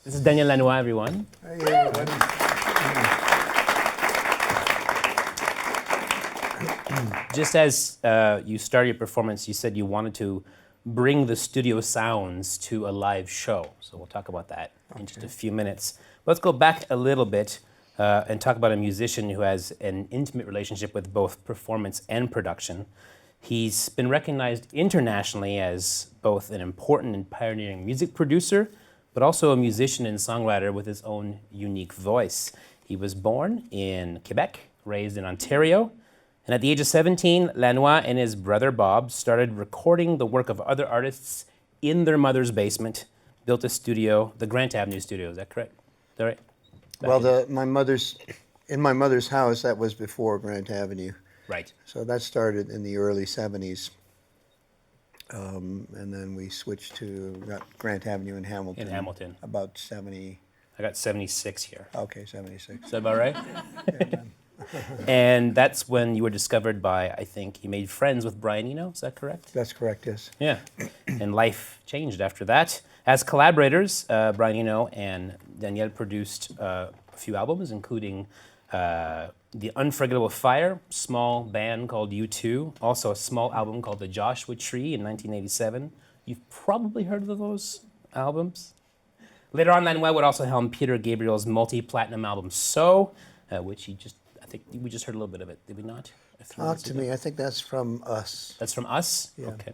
This is Daniel Lanois, everyone. Hey, everybody. Just as you started your performance, you said you wanted to bring the studio sounds to a live show. So we'll talk about that in just a few minutes. Let's go back a little bit and talk about a musician who has an intimate relationship with both performance and production. He's been recognized internationally as both an important and pioneering music producer, but also a musician and songwriter with his own unique voice. He was born in Quebec, raised in Ontario, and at the age of 17, Lanois and his brother Bob started recording the work of other artists in their mother's basement, built a studio, the Grant Avenue studio, is that correct? Is that right? Well, in my mother's house, that was before Grant Avenue. Right. So that started in the early 70s. And then we switched to Grant Avenue in Hamilton. In Hamilton. About 70. I got 76 here. Okay, 76. Is that about right? And that's when you were discovered by, I think, you made friends with Brian Eno, is that correct? That's correct, yes. Yeah, and life changed after that. As collaborators, Brian Eno and Daniel produced a few albums, including The Unforgettable Fire, small band called U2, also a small album called The Joshua Tree in 1987. You've probably heard of those albums. Later on, Lanois would also helm Peter Gabriel's multi-platinum album So, which I think we just heard a little bit of it, did we not? Talk to me, I think that's from Us. That's from Us? Yeah. Okay.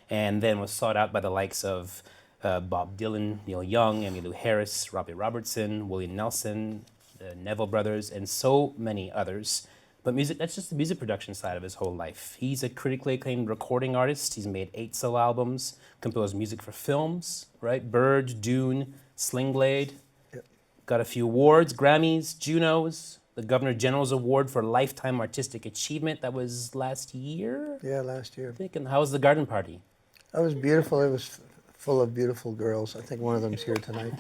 And then was sought out by the likes of Bob Dylan, Neil Young, Emmylou Harris, Robbie Robertson, Willie Nelson, the Neville Brothers, and so many others. But music, that's just the music production side of his whole life. He's a critically acclaimed recording artist. He's made 8 solo albums, composed music for films, right? Bird, Dune, Sling Blade. Yep. Got a few awards, Grammys, Junos, the Governor General's Award for Lifetime Artistic Achievement. That was last year, Yeah, last year. I think. And how was the garden party? That was beautiful. It was full of beautiful girls. I think one of them's here tonight.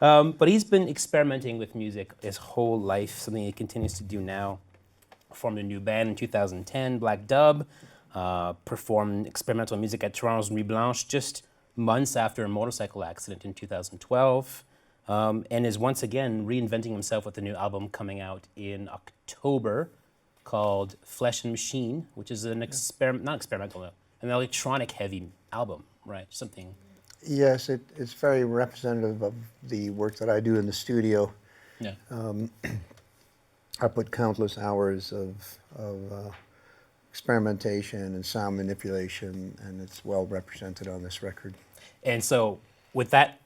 But he's been experimenting with music his whole life, something he continues to do now. Formed a new band in 2010, Black Dub, performed experimental music at Toronto's Nuit Blanche just months after a motorcycle accident in 2012, and is once again reinventing himself with a new album coming out in October called Flesh and Machine, which is an an electronic heavy album, right? Something. Yes, it's very representative of the work that I do in the studio. Yeah. I put countless hours of experimentation and sound manipulation, and it's well represented on this record. And so with that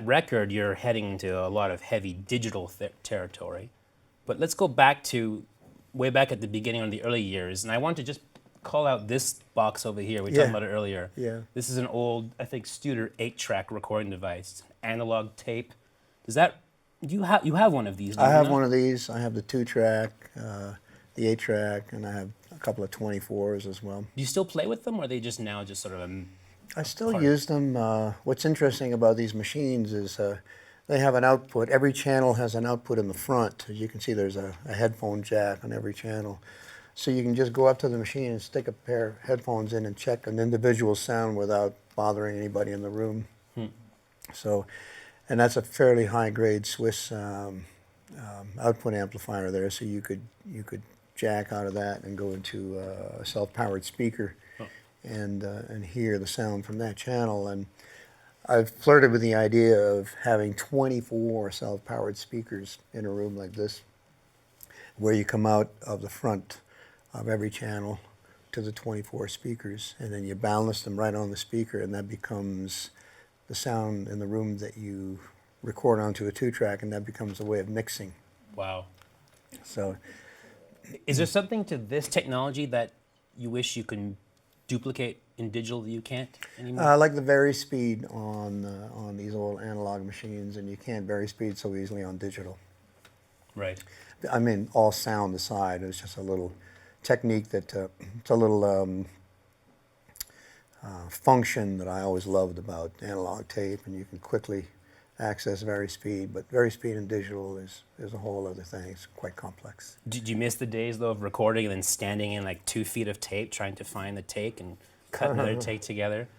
record, you're heading into a lot of heavy digital territory. But let's go back to way back at the beginning of the early years, and I want to just call out this box over here. We talked about it earlier. Yeah. This is an old, I think, Studer 8-track recording device, analog tape. You have one of these? I have one of these. I have the 2-track, the 8-track, and I have a couple of 24s as well. Do you still play with them, or are they just now just sort of I still use them. What's interesting about these machines is they have an output. Every channel has an output in the front. As you can see, there's a headphone jack on every channel. So you can just go up to the machine and stick a pair of headphones in and check an individual sound without bothering anybody in the room. So, and that's a fairly high-grade Swiss output amplifier there. So you could jack out of that and go into a self-powered speaker and hear the sound from that channel. And I've flirted with the idea of having 24 self-powered speakers in a room like this, where you come out of the front of every channel to the 24 speakers, and then you balance them right on the speaker, and that becomes the sound in the room that you record onto a 2-track, and that becomes a way of mixing. Wow. So, is there something to this technology that you wish you could duplicate in digital that you can't anymore? I like the vary speed on these old analog machines, and you can't vary speed so easily on digital. Right. I mean, all sound aside, it's just a little technique that it's a little function that I always loved about analog tape, and you can quickly access vary speed, but vary speed in digital is a whole other thing. It's quite complex. Did you miss the days though of recording and then standing in like 2 feet of tape trying to find the take and cut another take together?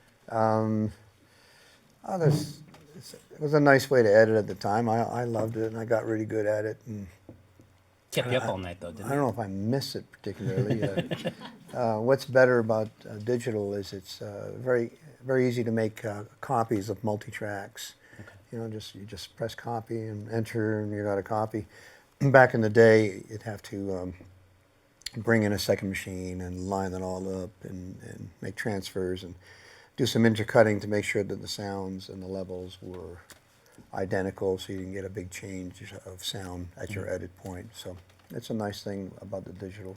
it was a nice way to edit at the time. I loved it, and I got really good at it. And Kept you up all night, though, didn't I don't it? know if I miss it particularly. What's better about digital is it's very easy to make copies of multi-tracks. Okay. You know, you just press copy and enter, and you got a copy. Back in the day, you'd have to bring in a second machine and line it all up and make transfers and do some intercutting to make sure that the sounds and the levels were identical, so you can get a big change of sound at your edit point. So it's a nice thing about the digital.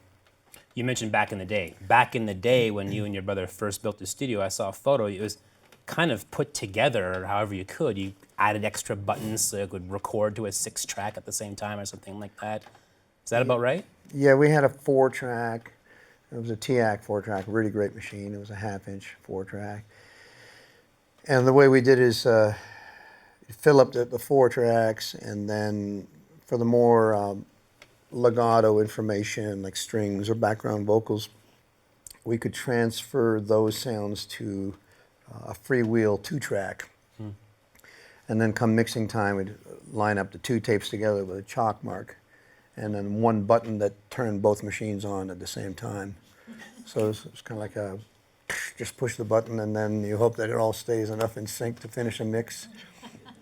You mentioned back in the day. Back in the day when you and your brother first built the studio, I saw a photo. It was kind of put together however you could. You added extra buttons so it could record to a 6-track at the same time or something like that. Is that about right? Yeah, we had a 4-track. It was a TIAC 4-track, really great machine. It was a 1/2-inch 4-track. And the way we did is fill up the 4 tracks, and then for the more legato information like strings or background vocals, we could transfer those sounds to a freewheel 2-track. And then come mixing time, we'd line up the 2 tapes together with a chalk mark, and then one button that turned both machines on at the same time. So it's kind of like just push the button, and then you hope that it all stays enough in sync to finish a mix.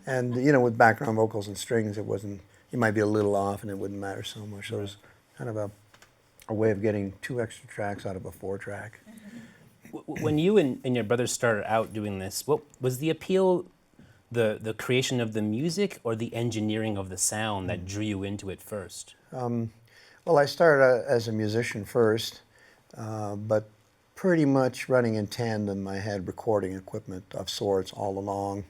And you know, with background vocals and strings, it wasn't. You might be a little off, and it wouldn't matter so much. So it was kind of a way of getting 2 extra tracks out of a 4-track. When you and your brother started out doing this, what was the appeal? The creation of the music or the engineering of the sound that drew you into it first? Well, I started out as a musician first, but pretty much running in tandem. I had recording equipment of sorts all along.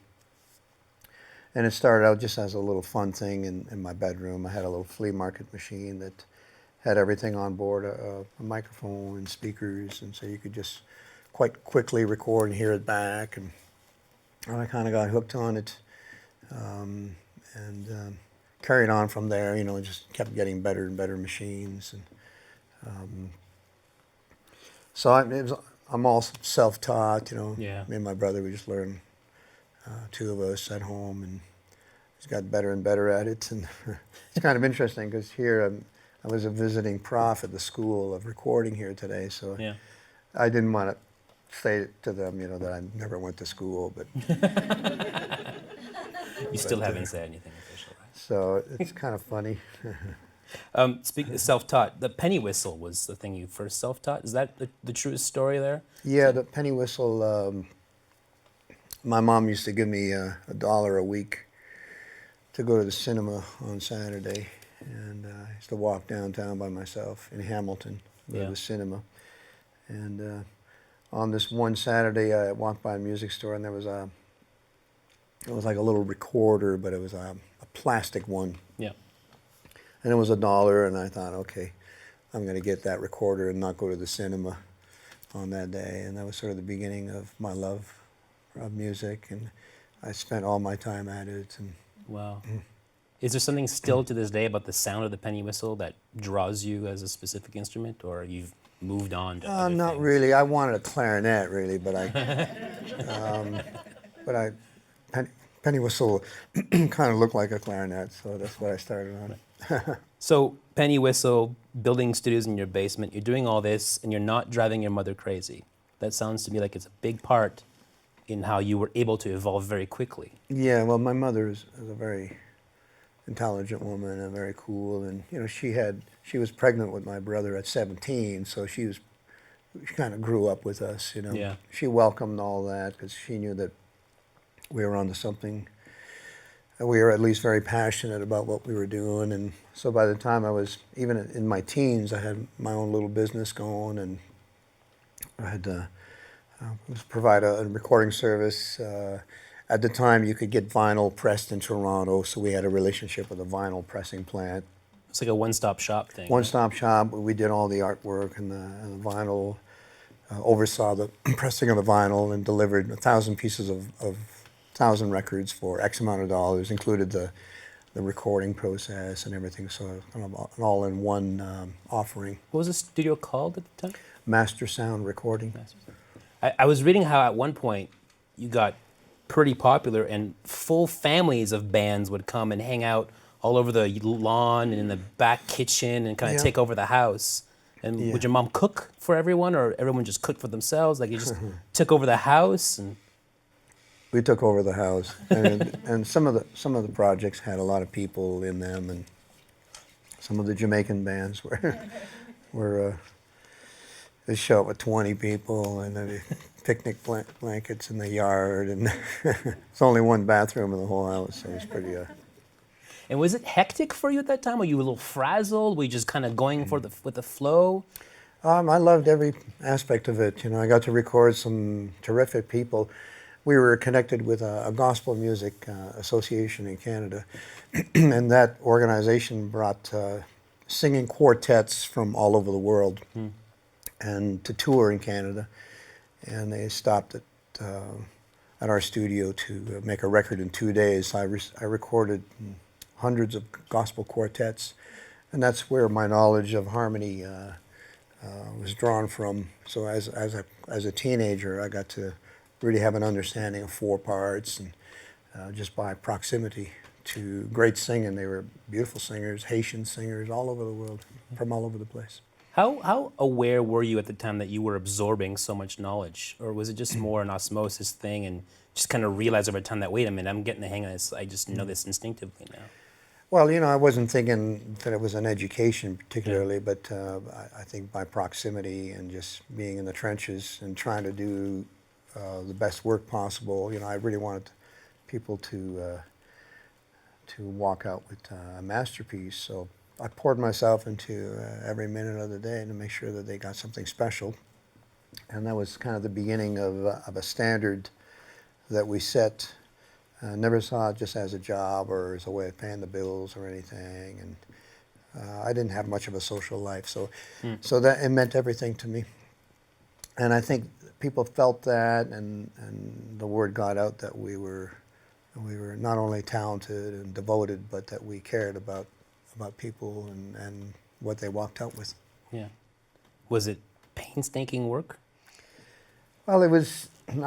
And it started out just as a little fun thing in my bedroom. I had a little flea market machine that had everything on board, a microphone and speakers, and so you could just quite quickly record and hear it back. And I kind of got hooked on it, and carried on from there. You know, just kept getting better and better machines. And so I'm all self-taught. You know, Yeah. me and my brother, we just learned. 2 of us at home, and just got better and better at it. And it's kind of interesting because here I was a visiting prof at the School of Recording here today, so Yeah. I didn't want to say to them, you know, that I never went to school, but You still haven't said anything official, right? so it's kind of funny. Speaking of self-taught, the penny whistle was the thing you first self-taught. Is that the truest story there? Yeah, the penny whistle. My mom used to give me $1 a week to go to the cinema on Saturday, and I used to walk downtown by myself in Hamilton, go to the cinema. And on this one Saturday, I walked by a music store, and it was like a little recorder, but it was a plastic one. Yeah. And it was $1, and I thought, okay, I'm going to get that recorder and not go to the cinema on that day. And that was sort of the beginning of my love of music, and I spent all my time at it. And Wow. Is there something still to this day about the sound of the penny whistle that draws you as a specific instrument, or you've moved on to other not things? really. I wanted a clarinet, really, but penny whistle kind of looked like a clarinet, so that's what I started on. So, penny whistle, building studios in your basement, you're doing all this, and you're not driving your mother crazy. That sounds to me like it's a big part in how you were able to evolve very quickly. Yeah, well, my mother is a very intelligent woman and very cool, and you know, she was pregnant with my brother at 17, so she kind of grew up with us. You know, Yeah. She welcomed all that because she knew that we were onto something. And we were at least very passionate about what we were doing, and so by the time I was even in my teens, I had my own little business going, and I had provide a recording service. At the time, you could get vinyl pressed in Toronto, so we had a relationship with a vinyl pressing plant. It's like a one-stop shop thing. One-stop shop. We did all the artwork and the vinyl, oversaw the pressing of the vinyl, and delivered 1,000 pieces of 1,000 records for X amount of dollars, included the recording process and everything. So kind of an all-in-one offering. What was the studio called at the time? Master Sound Recording. I was reading how at one point you got pretty popular, and full families of bands would come and hang out all over the lawn and in the back kitchen and kind of Yeah. take over the house. And would Yeah. your mom cook for everyone, or everyone just cooked for themselves? Like you just took over the house and We took over the house, and some of the projects had a lot of people in them, and some of the Jamaican bands were they show up with 20 people, and then picnic blankets in the yard, and it's only one bathroom in the whole house, so it's pretty. And was it hectic for you at that time? Were you a little frazzled? Were you just kind of going for with the flow? I loved every aspect of it. You know, I got to record some terrific people. We were connected with a gospel music association in Canada, and that organization brought singing quartets from all over the world and to tour in Canada. And they stopped at our studio to make a record in 2 days. I recorded hundreds of gospel quartets, and that's where my knowledge of harmony was drawn from. So as a teenager, I got to really have an understanding of 4 parts, and just by proximity to great singing. They were beautiful singers, Haitian singers, all over the world, from all over the place. How aware were you at the time that you were absorbing so much knowledge? Or was it just more an osmosis thing and just kind of realize over time that, wait a minute, I'm getting the hang of this, I just know this instinctively now? Well, you know, I wasn't thinking that it was an education particularly, but I think by proximity and just being in the trenches and trying to do the best work possible, you know, I really wanted people to walk out with a masterpiece. So I poured myself into every minute of the day to make sure that they got something special. And that was kind of the beginning of a standard that we set. Never saw it just as a job or as a way of paying the bills or anything. And I didn't have much of a social life, so that it meant everything to me. And I think people felt that, and the word got out that we were not only talented and devoted, but that we cared about people and what they walked out with. Yeah. Was it painstaking work? Well, I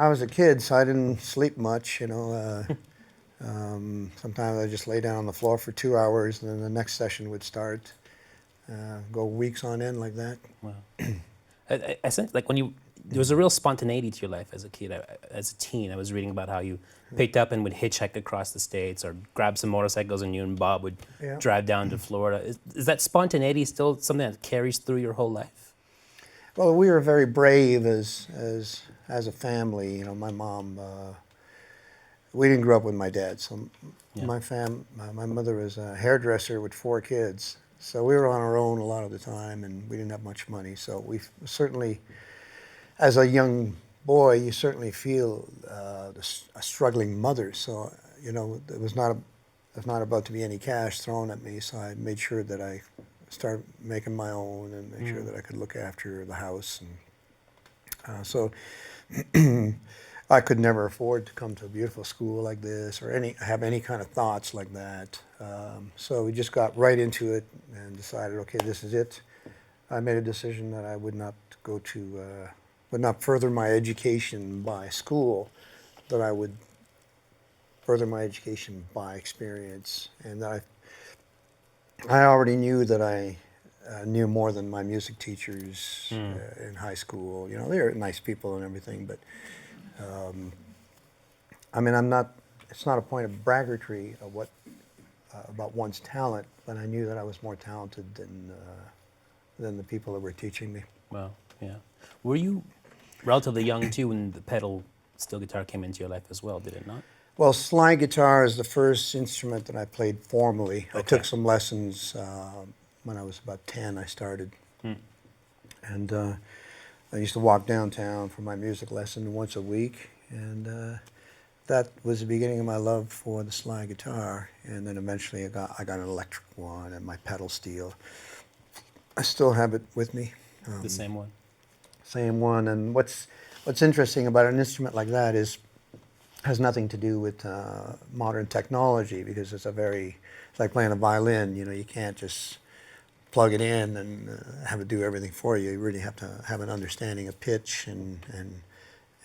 was a kid, so I didn't sleep much, you know. Sometimes I just lay down on the floor for 2 hours, and then the next session would start. Go weeks on end like that. Wow. I sense like there was a real spontaneity to your life as a kid. As a teen, I was reading about how you picked up and would hitchhike across the states or grab some motorcycles and you and Bob would drive down to Florida. Is that spontaneity still something that carries through your whole life? Well, we were very brave as a family. You know, my mom, we didn't grow up with my dad, so my mother was a hairdresser with 4 kids. So we were on our own a lot of the time, and we didn't have much money. So we certainly, as a young boy, you certainly feel a struggling mother. So, you know, it was not about to be any cash thrown at me. So I made sure that I started making my own and make sure that I could look after the house. And so I could never afford to come to a beautiful school like this or have any kind of thoughts like that. So we just got right into it and decided, okay, this is it. I made a decision that I would not would not further my education by school, that I would further my education by experience. And that I already knew that I knew more than my music teachers in high school. You know, they were nice people and everything, but I mean, it's not a point of braggartry of about one's talent, but I knew that I was more talented than the people that were teaching me. Wow, yeah. Were you relatively young too when the pedal steel guitar came into your life as well, did it not? Well, slide guitar is the first instrument that I played formally. Okay. I took some lessons when I was about 10, I started. And I used to walk downtown for my music lesson once a week, and that was the beginning of my love for the slide guitar. And then eventually I got an electric one and my pedal steel. I still have it with me. The same one? Same one. And what's interesting about an instrument like that has nothing to do with modern technology, because it's like playing a violin. You know, you can't just plug it in and have it do everything for you. You really have to have an understanding of pitch and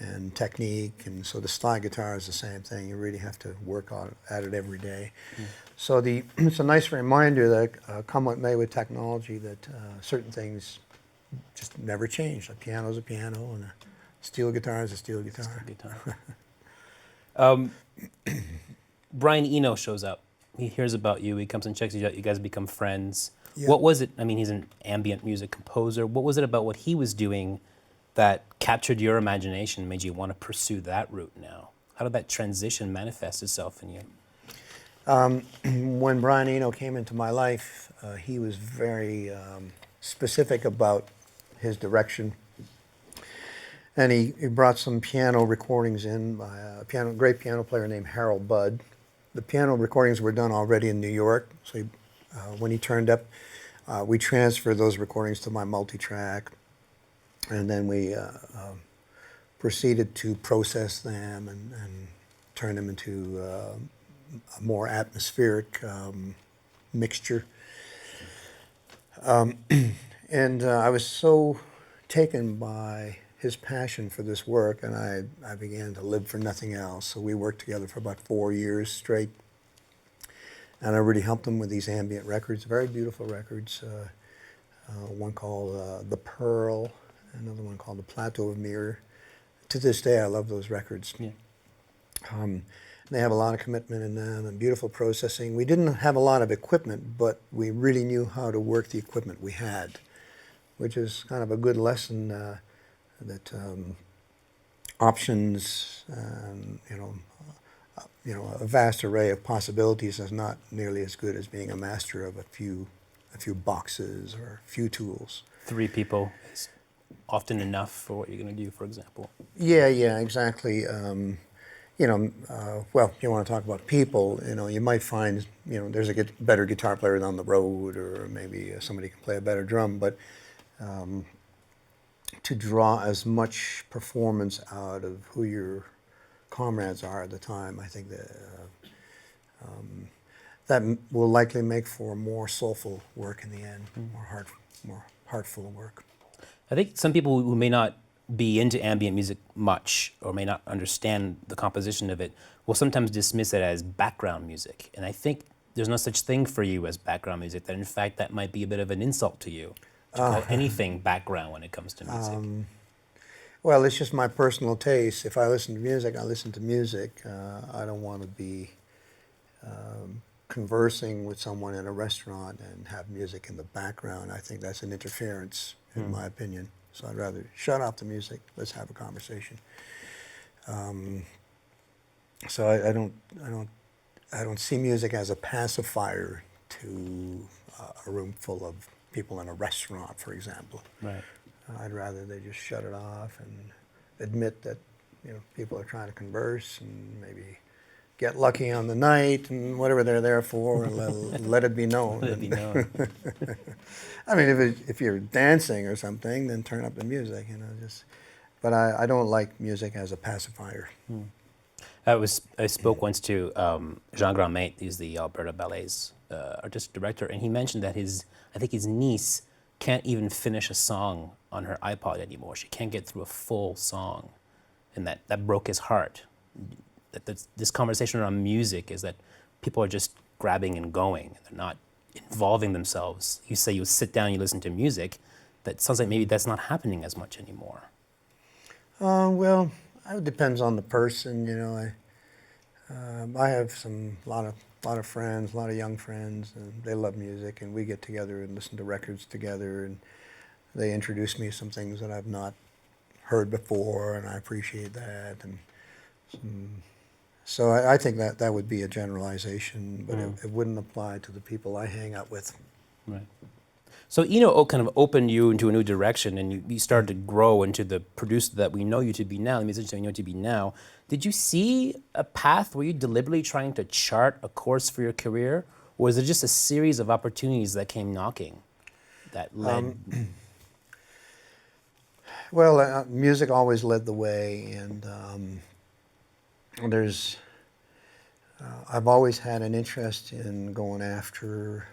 and technique, and so the slide guitar is the same thing. You really have to work at it every day. So it's a nice reminder that come what may with technology, that certain things just never change. A piano's a piano, and a steel guitar is a steel guitar. Brian Eno shows up. He hears about you. He comes and checks you out. You guys become friends. Yeah. What was it? I mean, he's an ambient music composer. What was it about what he was doing that captured your imagination, made you want to pursue that route now? How did that transition manifest itself in you? When Brian Eno came into my life, he was very specific about his direction. And he brought some piano recordings in by a great piano player named Harold Budd. The piano recordings were done already in New York, so when he turned up, we transferred those recordings to my multi-track, and then we proceeded to process them and turn them into a more atmospheric mixture. And I was so taken by his passion for this work, and I began to live for nothing else. So we worked together for about 4 years straight, and I really helped him with these ambient records, very beautiful records. One called The Pearl, another one called The Plateau of Mirror. To this day, I love those records. Yeah. They have a lot of commitment in them and beautiful processing. We didn't have a lot of equipment, but we really knew how to work the equipment we had, which is kind of a good lesson that options and a vast array of possibilities is not nearly as good as being a master of a few boxes or a few tools. 3 people is often enough for what you're going to do, for example. Yeah, exactly. Well, you want to talk about people, you might find, there's a better guitar player down the road, or maybe somebody can play a better drum, but to draw as much performance out of who your comrades are at the time, I think that will likely make for more soulful work in the end, more heartful work. I think some people who may not be into ambient music much, or may not understand the composition of it, will sometimes dismiss it as background music. And I think there's no such thing for you as background music, that in fact that might be a bit of an insult to you, to call anything background when it comes to music. Well, it's just my personal taste. If I listen to music, I listen to music. I don't want to be conversing with someone in a restaurant and have music in the background. I think that's an interference, in my opinion. So I'd rather shut off the music. Let's have a conversation. So I don't see music as a pacifier to a room full of people in a restaurant, for example. Right. I'd rather they just shut it off and admit that people are trying to converse and maybe get lucky on the night and whatever they're there for, and let it be known. Let it be known. I mean, if you're dancing or something, then turn up the music, But I don't like music as a pacifier. I spoke once to Jean Grandmaitre, he's the Alberta Ballet's artistic director, and he mentioned that I think his niece can't even finish a song on her iPod anymore. She can't get through a full song, and that broke his heart. That this conversation around music is that people are just grabbing and going. They're not involving themselves. You say you sit down, you listen to music. That sounds like maybe that's not happening as much anymore. Well, it depends on the person. I have a lot of friends, a lot of young friends, and they love music, and we get together and listen to records together, and they introduce me to some things that I've not heard before, and I appreciate that. And so I think that would be a generalization, but it wouldn't apply to the people I hang out with. Right. So kind of opened you into a new direction, and you started to grow into the producer that we know you to be now, the musician that we know you to be now. Did you see a path? Were you deliberately trying to chart a course for your career, or was it just a series of opportunities that came knocking that led? Well, music always led the way, and I've always had an interest in going after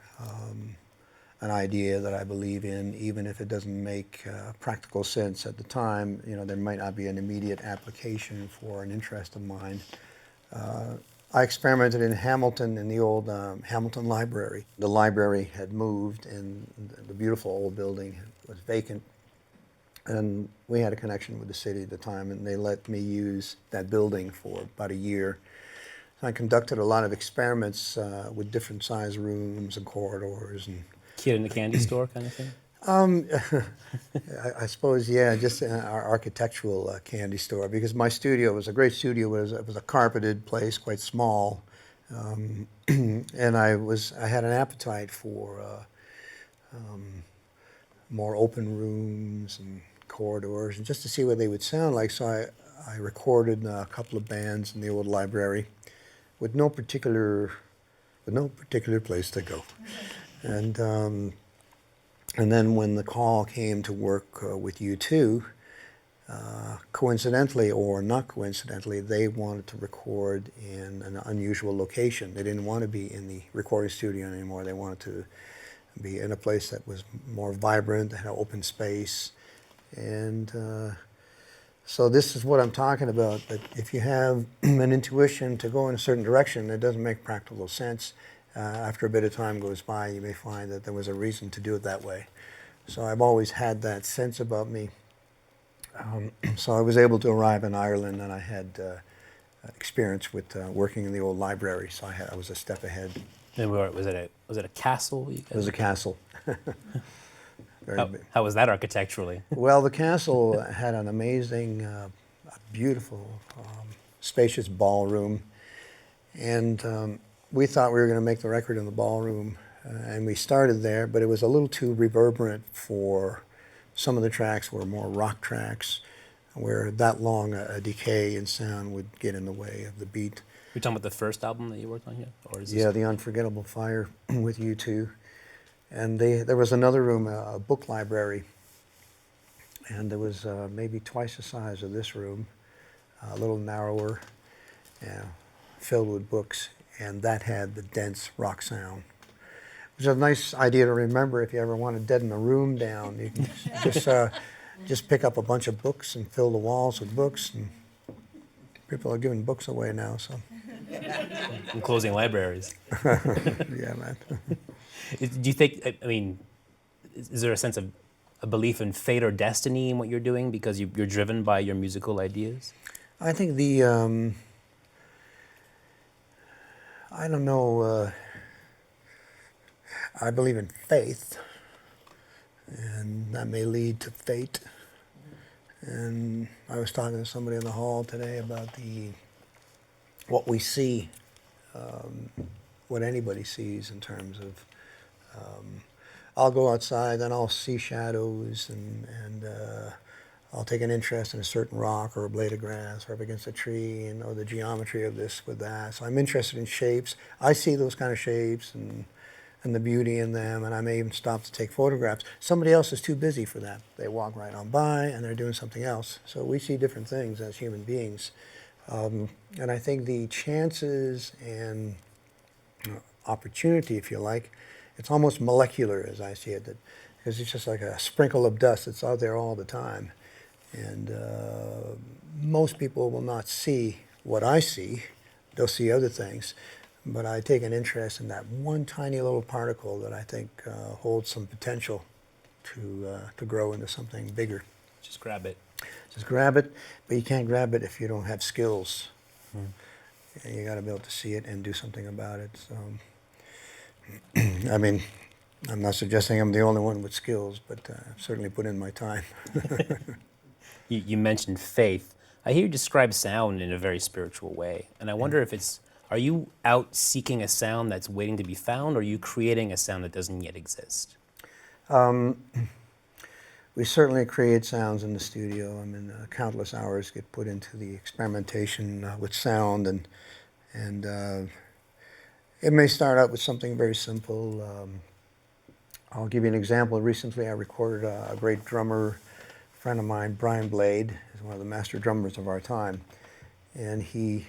an idea that I believe in, even if it doesn't make practical sense at the time. You know, there might not be an immediate application for an interest of mine. I experimented in Hamilton in the old Hamilton Library. The library had moved and the beautiful old building was vacant. And we had a connection with the city at the time, and they let me use that building for about a year. I conducted a lot of experiments with different size rooms and corridors. And Kid in the candy store kind of thing? I suppose, yeah, just our architectural candy store, because my studio was a great studio. It was a carpeted place, quite small, and I had an appetite for more open rooms and corridors, and just to see what they would sound like. So I recorded a couple of bands in the old library, with no particular place to go, and then when the call came to work with U2, coincidentally or not coincidentally, they wanted to record in an unusual location. They didn't want to be in the recording studio anymore. They wanted to be in a place that was more vibrant, had open space. And so this is what I'm talking about, that if you have an intuition to go in a certain direction that doesn't make practical sense, after a bit of time goes by, you may find that there was a reason to do it that way. So I've always had that sense about me. So I was able to arrive in Ireland, and I had experience with working in the old library, so I was a step ahead. And was it a castle? It was a castle. How was that architecturally? Well, the castle had an amazing, beautiful, spacious ballroom, and we thought we were going to make the record in the ballroom, and we started there, but it was a little too reverberant for some of the tracks. Were more rock tracks, where that long a decay in sound would get in the way of the beat. You're talking about the first album that you worked on here? Or is this... Yeah, The Unforgettable Fire with U2. And there was another room, a book library, and there was maybe twice the size of this room, a little narrower, filled with books, and that had the dense rock sound. Which is a nice idea to remember if you ever want to deaden a room down. You can just pick up a bunch of books and fill the walls with books, and people are giving books away now, so. And closing libraries. Yeah, man. Do you think, I mean, is there a sense of a belief in fate or destiny in what you're doing because you're driven by your musical ideas? I think I don't know, I believe in faith, and that may lead to fate. And I was talking to somebody in the hall today about what we see, what anybody sees in terms of, I'll go outside and I'll see shadows, and I'll take an interest in a certain rock or a blade of grass or up against a tree, and the geometry of this with that. So I'm interested in shapes. I see those kind of shapes and the beauty in them, and I may even stop to take photographs. Somebody else is too busy for that. They walk right on by and they're doing something else. So we see different things as human beings. And I think the chances and opportunity, if you like, it's almost molecular as I see it, because it's just like a sprinkle of dust that's out there all the time. And most people will not see what I see. They'll see other things. But I take an interest in that one tiny little particle that I think holds some potential to grow into something bigger. Just grab it. Just grab it, but you can't grab it if you don't have skills. And you got to be able to see it and do something about it. So, I mean, I'm not suggesting I'm the only one with skills, but I've certainly put in my time. You mentioned faith. I hear you describe sound in a very spiritual way, and I wonder if are you out seeking a sound that's waiting to be found, or are you creating a sound that doesn't yet exist? We certainly create sounds in the studio. I mean, countless hours get put into the experimentation with sound, and it may start out with something very simple. I'll give you an example. Recently, I recorded a great drummer friend of mine, Brian Blade, is one of the master drummers of our time, and he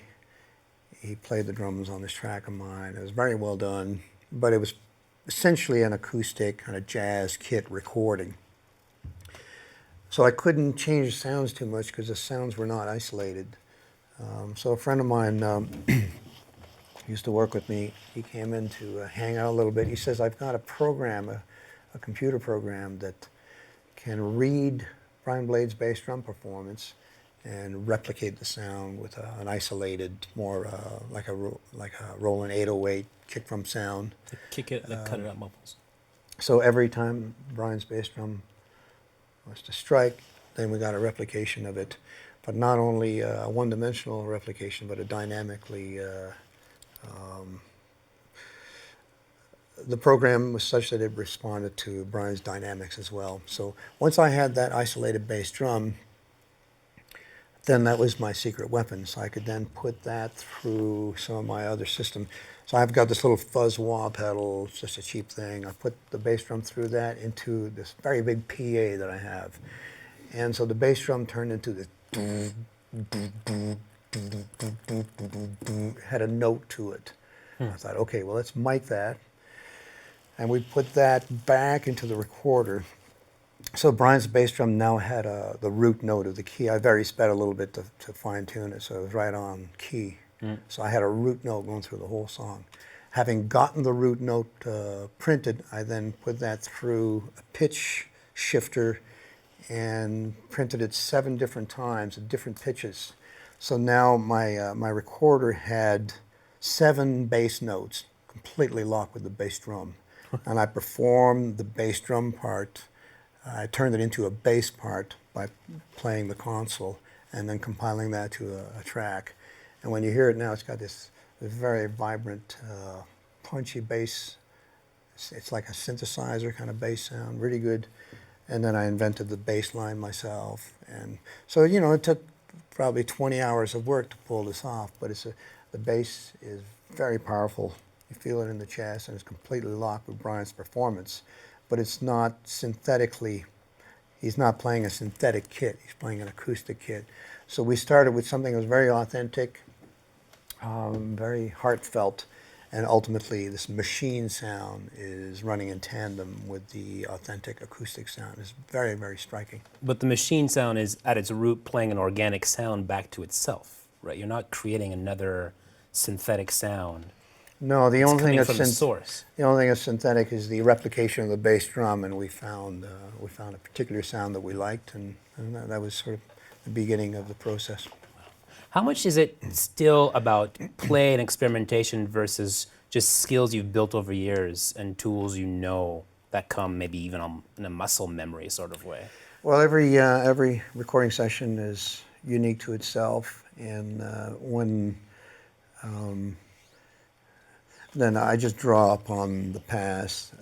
played the drums on this track of mine. It was very well done, but it was essentially an acoustic kind of jazz kit recording. So I couldn't change the sounds too much because the sounds were not isolated. So a friend of mine used to work with me. He came in to hang out a little bit. He says, I've got a program, a computer program that can read Brian Blade's bass drum performance and replicate the sound with an isolated, more like a Roland 808 kick drum sound. To kick it, like cut it out bubbles. So every time Brian's bass drum was to strike, then we got a replication of it, but not only a one-dimensional replication, but a dynamically. The program was such that it responded to Brian's dynamics as well. So once I had that isolated bass drum, then that was my secret weapon. So I could then put that through some of my other system. So I've got this little fuzz wah pedal, it's just a cheap thing. I put the bass drum through that into this very big PA that I have. And so the bass drum turned into this, had a note to it. I thought, okay, well, let's mic that. And we put that back into the recorder. So Brian's bass drum now had the root note of the key. I very sped a little bit to fine tune it, so it was right on key. So I had a root note going through the whole song. Having gotten the root note printed, I then put that through a pitch shifter and printed it 7 different times at different pitches. So now my recorder had 7 bass notes completely locked with the bass drum. And I performed the bass drum part. I turned it into a bass part by playing the console and then compiling that to a track. And when you hear it now, it's got this very vibrant, punchy bass. It's like a synthesizer kind of bass sound, really good. And then I invented the bass line myself. And so, you know, it took probably 20 hours of work to pull this off, but the bass is very powerful. You feel it in the chest, and it's completely locked with Brian's performance. But it's not synthetically, he's not playing a synthetic kit, he's playing an acoustic kit. So we started with something that was very authentic, very heartfelt, and ultimately this machine sound is running in tandem with the authentic acoustic sound. It's very, very striking. But the machine sound is at its root playing an organic sound back to itself, right? You're not creating another synthetic sound. No, the only thing from the source. The only thing that's synthetic is the replication of the bass drum, and we found a particular sound that we liked, and that was sort of the beginning of the process. How much is it still about play and experimentation versus just skills you've built over years and tools you know that come maybe even in a muscle memory sort of way? Well, every recording session is unique to itself, and then I just draw upon the past.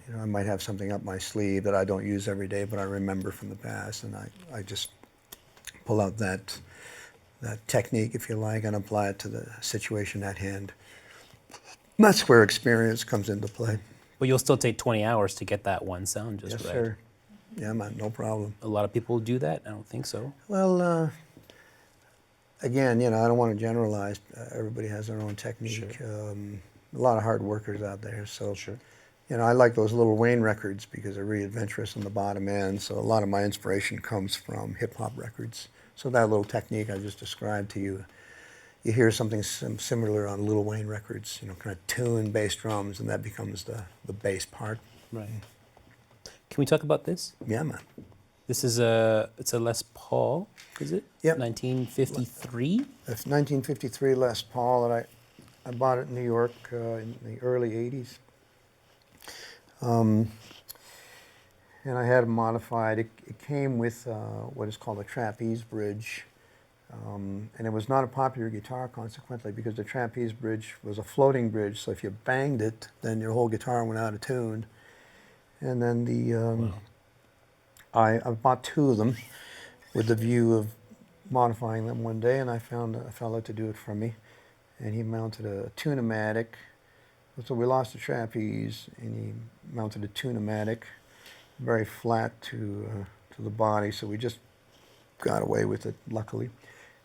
You know, I might have something up my sleeve that I don't use every day, but I remember from the past, and I just pull out that technique, if you like, and apply it to the situation at hand. That's where experience comes into play. But you'll still take 20 hours to get that one sound just Yes, right. sir. Yeah, man, no problem. A lot of people do that? I don't think so. Well, again, you know, I don't want to generalize. Everybody has their own technique. Sure. A lot of hard workers out there. So, Sure. you know, I like those Little Wayne records because they're really adventurous on the bottom end. So a lot of my inspiration comes from hip-hop records. So that little technique I just described to you, you hear something similar on Little Wayne records, you know, kind of tune bass drums, and that becomes the bass part. Right. Can we talk about this? Yeah, man. This is it's a Les Paul, is it? Yep. 1953? That's 1953 Les Paul, and I bought it in New York in the early 80s. And I had it modified. It came with what is called a trapeze bridge. And it was not a popular guitar, consequently, because the trapeze bridge was a floating bridge, so if you banged it, then your whole guitar went out of tune. And then I bought 2 of them with the view of modifying them one day, and I found a fellow to do it for me. And he mounted a tune-o-matic. So we lost the trapeze, and he mounted a tune-o-matic, very flat to the body, so we just got away with it, luckily.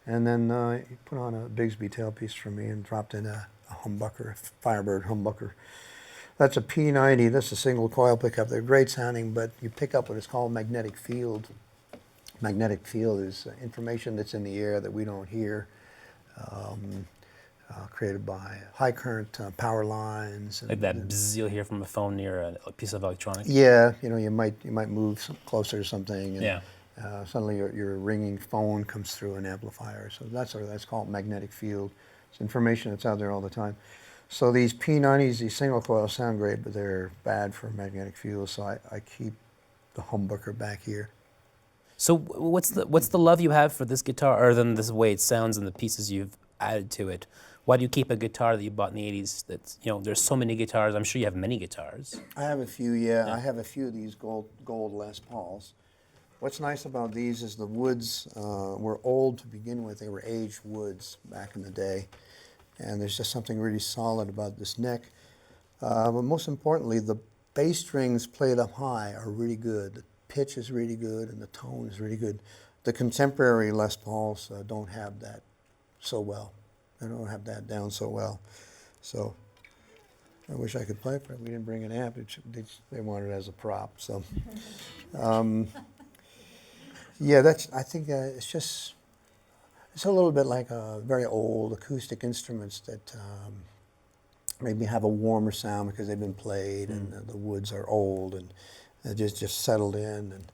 And then he put on a Bigsby tailpiece for me and dropped in a humbucker, a Firebird humbucker. That's a P90. That's a single coil pickup. They're great sounding, but you pick up what is called magnetic field. Magnetic field is information that's in the air that we don't hear, created by high current power lines. Like that bzzz you'll hear from a phone near a piece of electronics. Yeah, you might move closer to something, and Yeah. suddenly your ringing phone comes through an amplifier. So that's called magnetic field. It's information that's out there all the time. So these P90s, these single coils sound great, but they're bad for magnetic field. So I keep the humbucker back here. So what's the love you have for this guitar, other than this way it sounds and the pieces you've added to it? Why do you keep a guitar that you bought in the 80s? That's, there's so many guitars. I'm sure you have many guitars. I have a few, yeah. I have a few of these gold Les Pauls. What's nice about these is the woods were old to begin with. They were aged woods back in the day. And there's just something really solid about this neck. But most importantly, the bass strings played up high are really good. The pitch is really good and the tone is really good. The contemporary Les Pauls don't have that so well. They don't have that down so well. So I wish I could play for it. We didn't bring an amp. They wanted it as a prop. So yeah, I think it's a little bit like very old acoustic instruments that maybe have a warmer sound because they've been played and the woods are old and they're just settled in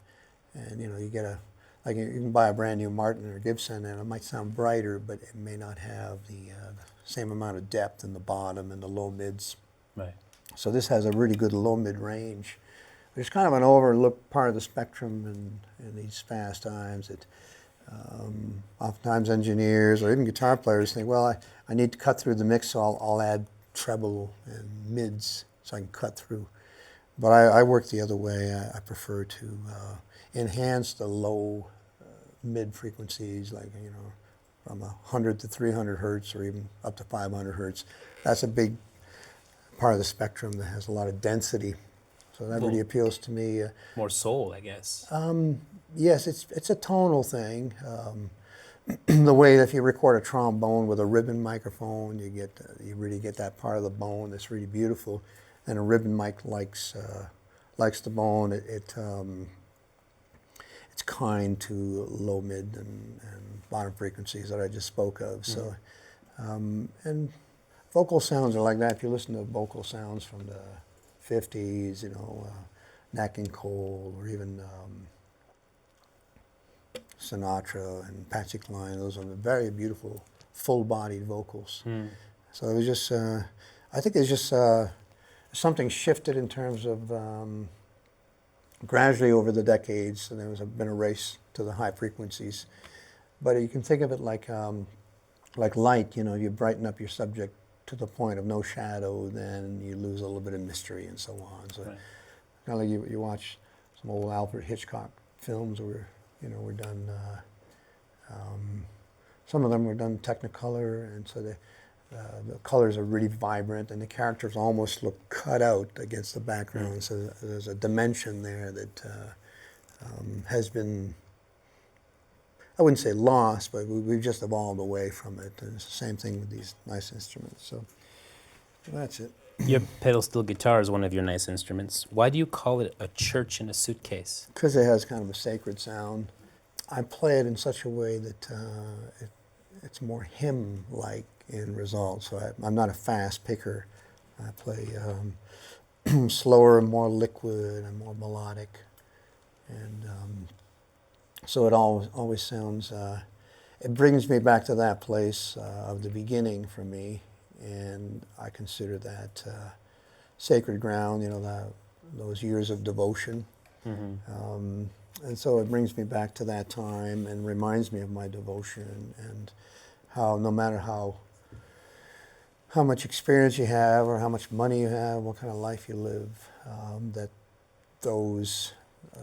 and you get you can buy a brand new Martin or Gibson and it might sound brighter, but it may not have the same amount of depth in the bottom and the low mids. Right. So this has a really good low mid range. There's kind of an overlooked part of the spectrum in these fast times that oftentimes engineers or even guitar players think, well, I need to cut through the mix, so I'll add treble and mids so I can cut through. But I work the other way. I prefer to enhance the low mid frequencies, like from 100 to 300 hertz or even up to 500 hertz. That's a big part of the spectrum that has a lot of density. So that really appeals to me. More soul, I guess. Yes, it's a tonal thing. The way that if you record a trombone with a ribbon microphone, you really get that part of the bone that's really beautiful. And a ribbon mic likes the bone. It's kind to low, mid, and bottom frequencies that I just spoke of. So, and vocal sounds are like that. If you listen to vocal sounds from the 50s, Nat King Cole, or even Sinatra and Patsy Cline, those are very beautiful, full-bodied vocals. So it was just, I think there's just something shifted in terms of gradually over the decades, and there's been a race to the high frequencies. But you can think of it like light. You brighten up your subject to the point of no shadow, then you lose a little bit of mystery and so on. So Right. kind of like you watch some old Alfred Hitchcock films where we're done. Some of them were done Technicolor, and so the colors are really vibrant, and the characters almost look cut out against the background. So there's a dimension there that has been, I wouldn't say lost, but we've just evolved away from it. And it's the same thing with these nice instruments. So that's it. Your pedal steel guitar is one of your nice instruments. Why do you call it a church in a suitcase? Because it has kind of a sacred sound. I play it in such a way that it's more hymn-like in result. So I'm not a fast picker. I play slower and more liquid and more melodic. And so it always sounds, it brings me back to that place of the beginning for me. And I consider that sacred ground, those years of devotion. And so it brings me back to that time and reminds me of my devotion and how no matter how much experience you have or how much money you have, what kind of life you live,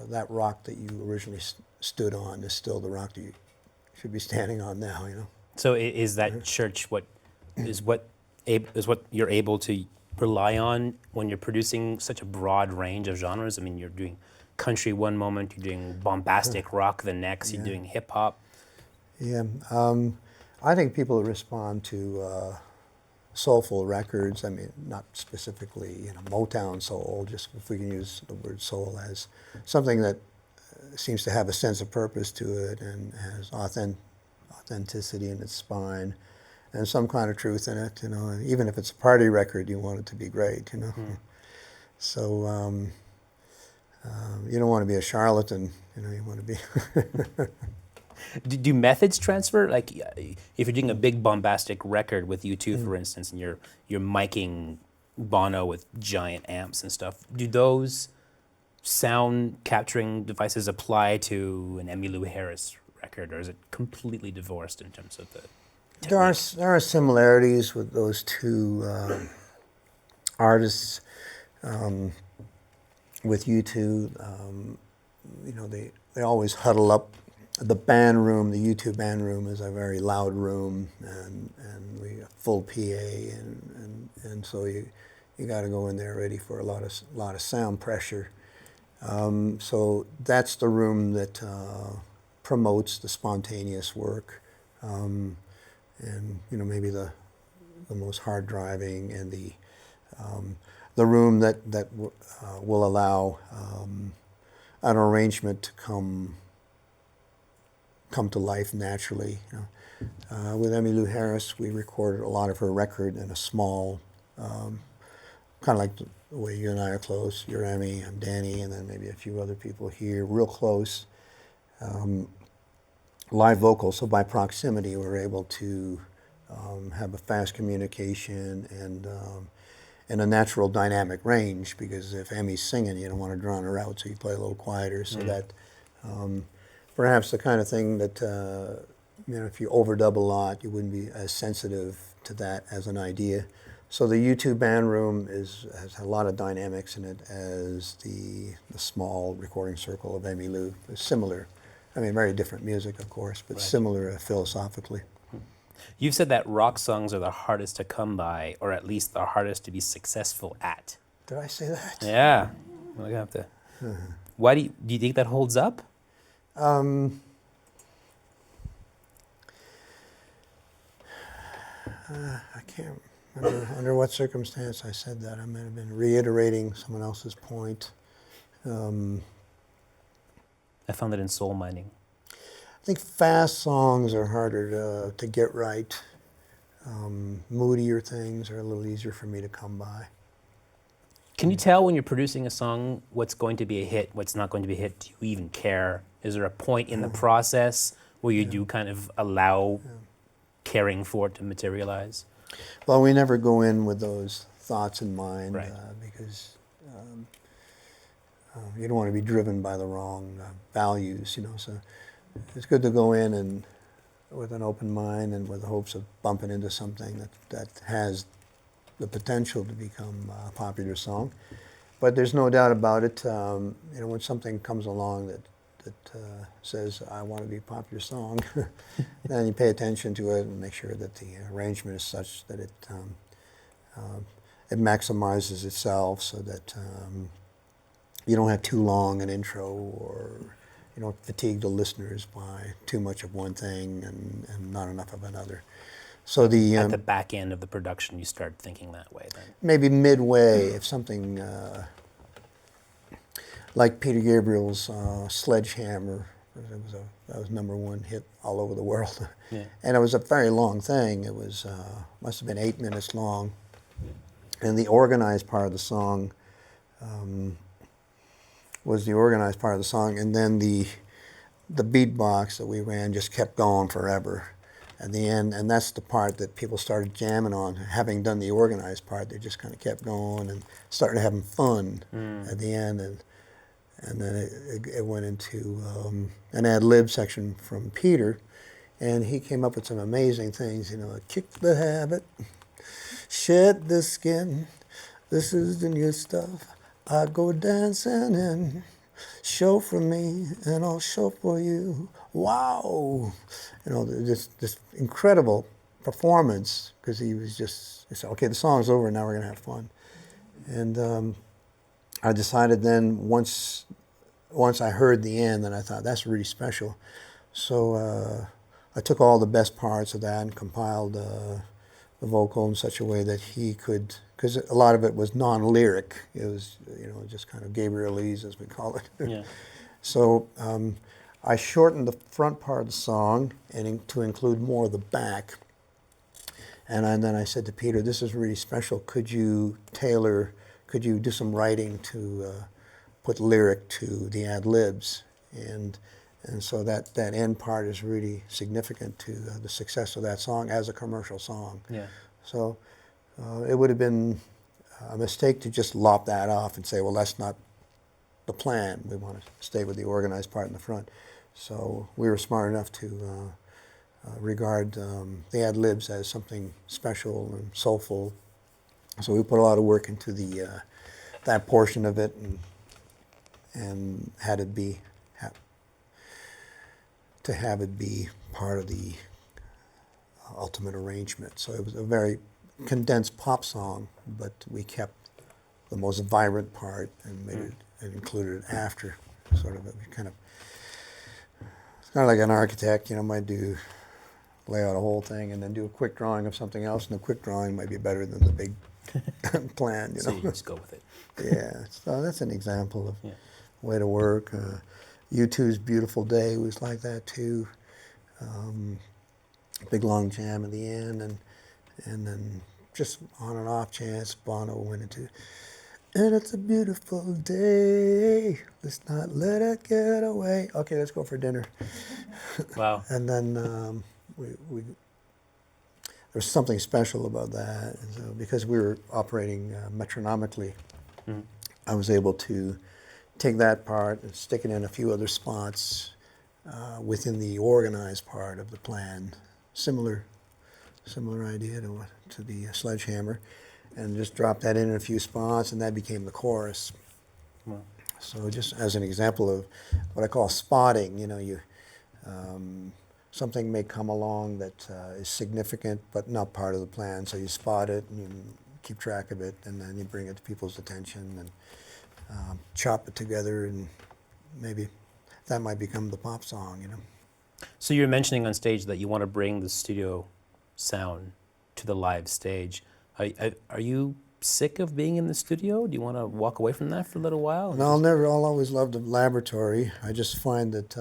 that rock that you originally stood on is still the rock that you should be standing on now, So is that church what you're able to rely on when you're producing such a broad range of genres? I mean, you're doing country one moment, you're doing bombastic rock the next, you're doing hip hop. Yeah, I think people respond to soulful records. I mean, not specifically Motown soul, just if we can use the word soul as something that seems to have a sense of purpose to it and has authenticity in its spine and some kind of truth in it. And even if it's a party record, you want it to be great. So you don't want to be a charlatan. You want to be. Do methods transfer? Like, if you're doing a big bombastic record with U2, for instance, and you're miking Bono with giant amps and stuff, do those sound capturing devices apply to an Emmylou Harris record, or is it completely divorced in terms of the technique? There are similarities with those two artists. With U2, they always huddle up. The band room, the U2 band room, is a very loud room, and we have full PA, and so you got to go in there ready for a lot of sound pressure. So that's the room that promotes the spontaneous work, and maybe the most hard driving, and the room that will allow an arrangement to come to life naturally. With Emmylou Harris, we recorded a lot of her record in a small, kind of like the way you and I are close. You're Emmy, I'm Danny, and then maybe a few other people here, real close. Live vocals, so by proximity, we're able to have a fast communication and a natural dynamic range, because if Emmy's singing, you don't want to drown her out, so you play a little quieter, so that perhaps the kind of thing that, if you overdub a lot, you wouldn't be as sensitive to that as an idea. So the U2 band room has a lot of dynamics in it as the small recording circle of Emmylou. It's similar. I mean, very different music, of course, but similar philosophically. You've said that rock songs are the hardest to come by, or at least the hardest to be successful at. Did I say that? Yeah. Well, you have to. Why do you think that holds up? I can't remember under what circumstance I said that. I might have been reiterating someone else's point. I found it in soul mining. I think fast songs are harder to get right. Moodier things are a little easier for me to come by. Can you tell when you're producing a song what's going to be a hit, what's not going to be a hit? Do you even care? Is there a point in the process where you do kind of allow caring for it to materialize? Well, we never go in with those thoughts in mind, because you don't want to be driven by the wrong values, so it's good to go in and with an open mind and with the hopes of bumping into something that has the potential to become a popular song. But there's no doubt about it. When something comes along that says, I want to be a popular song, then you pay attention to it and make sure that the arrangement is such that it maximizes itself, so that you don't have too long an intro, or you don't fatigue the listeners by too much of one thing and not enough of another. So at the back end of the production, you start thinking that way then? Maybe midway, if something like Peter Gabriel's Sledgehammer, that was #1 hit all over the world. Yeah. And it was a very long thing. It was must have been 8 minutes long. And the organized part of the song was the organized part of the song, and then the beatbox that we ran just kept going forever at the end, and that's the part that people started jamming on. Having done the organized part, they just kind of kept going and started having fun at the end, and then it went into an ad-lib section from Peter, and he came up with some amazing things, kick the habit, shed the skin, this is the new stuff. I go dancing and show for me, and I'll show for you. Wow, this incredible performance, because he said, okay, the song's over, now we're gonna have fun. And I decided then, once I heard the end, then I thought that's really special. So I took all the best parts of that and compiled the vocal in such a way that he could, because a lot of it was non-lyric. It was, just kind of Gabrielese, as we call it. Yeah. So I shortened the front part of the song to include more of the back. And then I said to Peter, this is really special. Could you do some writing to put lyric to the ad-libs? And so that end part is really significant to the success of that song as a commercial song. Yeah. So it would have been a mistake to just lop that off and say, well, that's not the plan. We want to stay with the organized part in the front. So we were smart enough to regard the ad-libs as something special and soulful. So we put a lot of work into that portion of it and had it be part of the ultimate arrangement. So it was a very condensed pop song, but we kept the most vibrant part and made it and included it after. Sort of it's kind of like an architect, might lay out a whole thing and then do a quick drawing of something else, and the quick drawing might be better than the big plan. So you just go with it. Yeah, so that's an example of way to work. U2's Beautiful Day was like that too. Big long jam at the end, and then just on and off chance, Bono went into, and it's a beautiful day, let's not let it get away. Okay, let's go for dinner. Wow. And then there's something special about that. And so because we were operating metronomically, I was able to take that part and stick it in a few other spots within the organized part of the plan. Similar idea to the Sledgehammer, and just drop that in a few spots, and that became the chorus. Wow. So just as an example of what I call spotting, something may come along that is significant but not part of the plan, so you spot it and you keep track of it, and then you bring it to people's attention and chop it together, and maybe that might become the pop song. So you're mentioning on stage that you want to bring the studio sound to the live stage. Are you sick of being in the studio? Do you want to walk away from that for a little while? No, I'll always love the laboratory. I just find that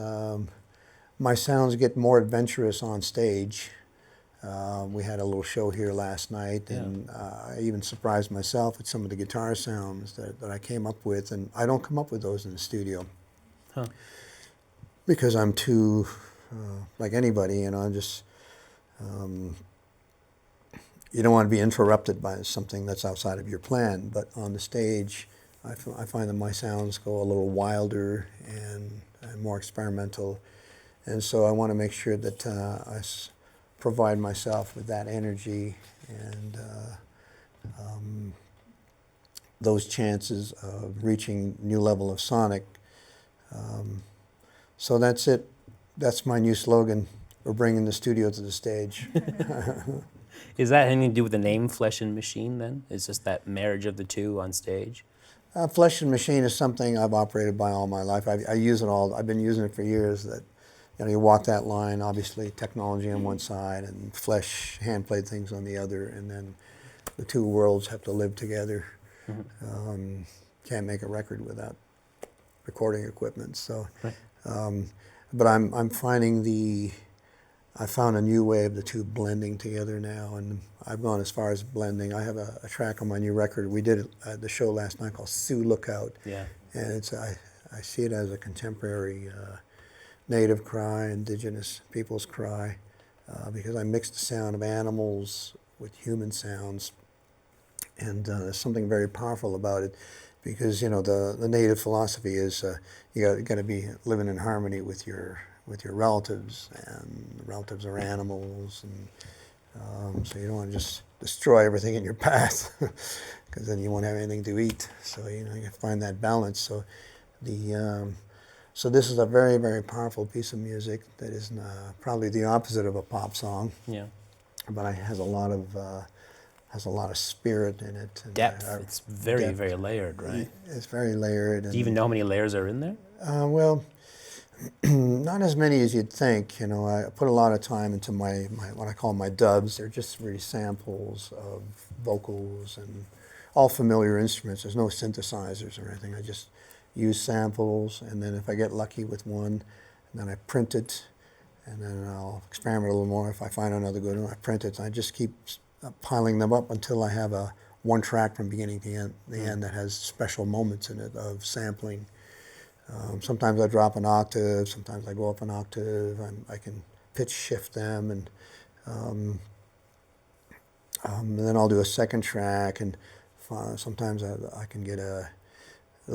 my sounds get more adventurous on stage. We had a little show here last night, and I even surprised myself at some of the guitar sounds that I came up with, and I don't come up with those in the studio. Huh. Because I'm too, like anybody, I'm just, you don't want to be interrupted by something that's outside of your plan, but on the stage, I find that my sounds go a little wilder and more experimental, and so I want to make sure that I provide myself with that energy and those chances of reaching new level of sonic. So that's it. That's my new slogan. We're bringing the studio to the stage. Is that anything to do with the name Flesh and Machine then? Is just that marriage of the two on stage? Flesh and Machine is something I've operated by all my life. I use it all. I've been using it for years. That you walk that line, obviously technology on one side and flesh, hand-played things on the other, and then the two worlds have to live together. Can't make a record without recording equipment. So, right. But I'm finding I found a new way of the two blending together now, and I've gone as far as blending. I have a track on my new record. We did the show last night called Sioux Lookout, and I see it as a contemporary native cry, indigenous people's cry, because I mixed the sound of animals with human sounds, and there's something very powerful about it, because the native philosophy is you got to be living in harmony with your relatives, and the relatives are animals, and so you don't want to just destroy everything in your path, because then you won't have anything to eat. So you find that balance. So so this is a very, very powerful piece of music that is probably the opposite of a pop song. Yeah. But it has a lot of spirit in it. And depth. It's very, very layered, right? It's very layered. Do you even know how many layers are in there? Well, Not as many as you'd think. You know, I put a lot of time into my what I call my dubs. They're just really samples of vocals and all familiar instruments. There's no synthesizers or anything. I just use samples, and then if I get lucky with one, then I print it, and then I'll experiment a little more. If I find another good one, I print it. And I just keep piling them up until I have a one track from beginning to end, the end that has special moments in it of sampling. Sometimes I drop an octave, sometimes I go up an octave, I can pitch shift them, and then I'll do a second track, and sometimes I can get the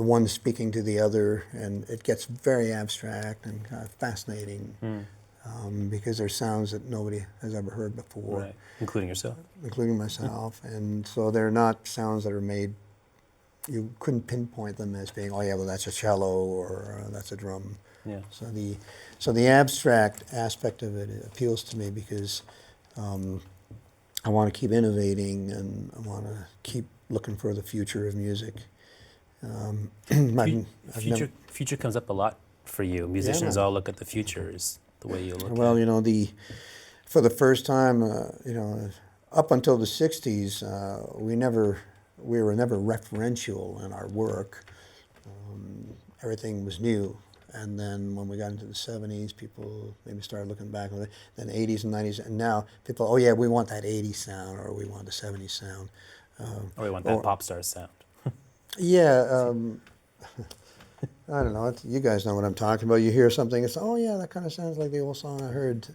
one speaking to the other, and it gets very abstract and kind of fascinating, because there's sounds that nobody has ever heard before. Right. Including yourself? Including myself, and so they're not sounds that are made. You couldn't pinpoint them as being, oh yeah, well that's a cello or that's a drum. Yeah. So the abstract aspect of it appeals to me because I want to keep innovating and I want to keep looking for the future of music. Future comes up a lot for you. Musicians all look at the future is the way you look at it. Well, you know, for the first time, you know, up until the 60s, we were never referential in our work. Everything was new. And then when we got into the 70s, people maybe started looking back on it. Then 80s and 90s, and now people, oh yeah, we want that 80s sound, or we want the 70s sound. Or we want that pop star sound. Yeah, I don't know. You guys know what I'm talking about. You hear something, it's, oh yeah, that kind of sounds like the old song I heard.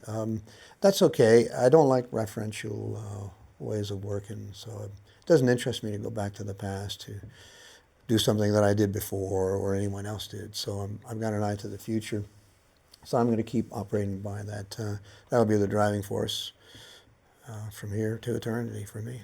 That's okay. I don't like referential ways of working, so it doesn't interest me to go back to the past to do something that I did before or anyone else did. So I've got an eye to the future. So I'm going to keep operating by that. That'll be the driving force from here to eternity for me.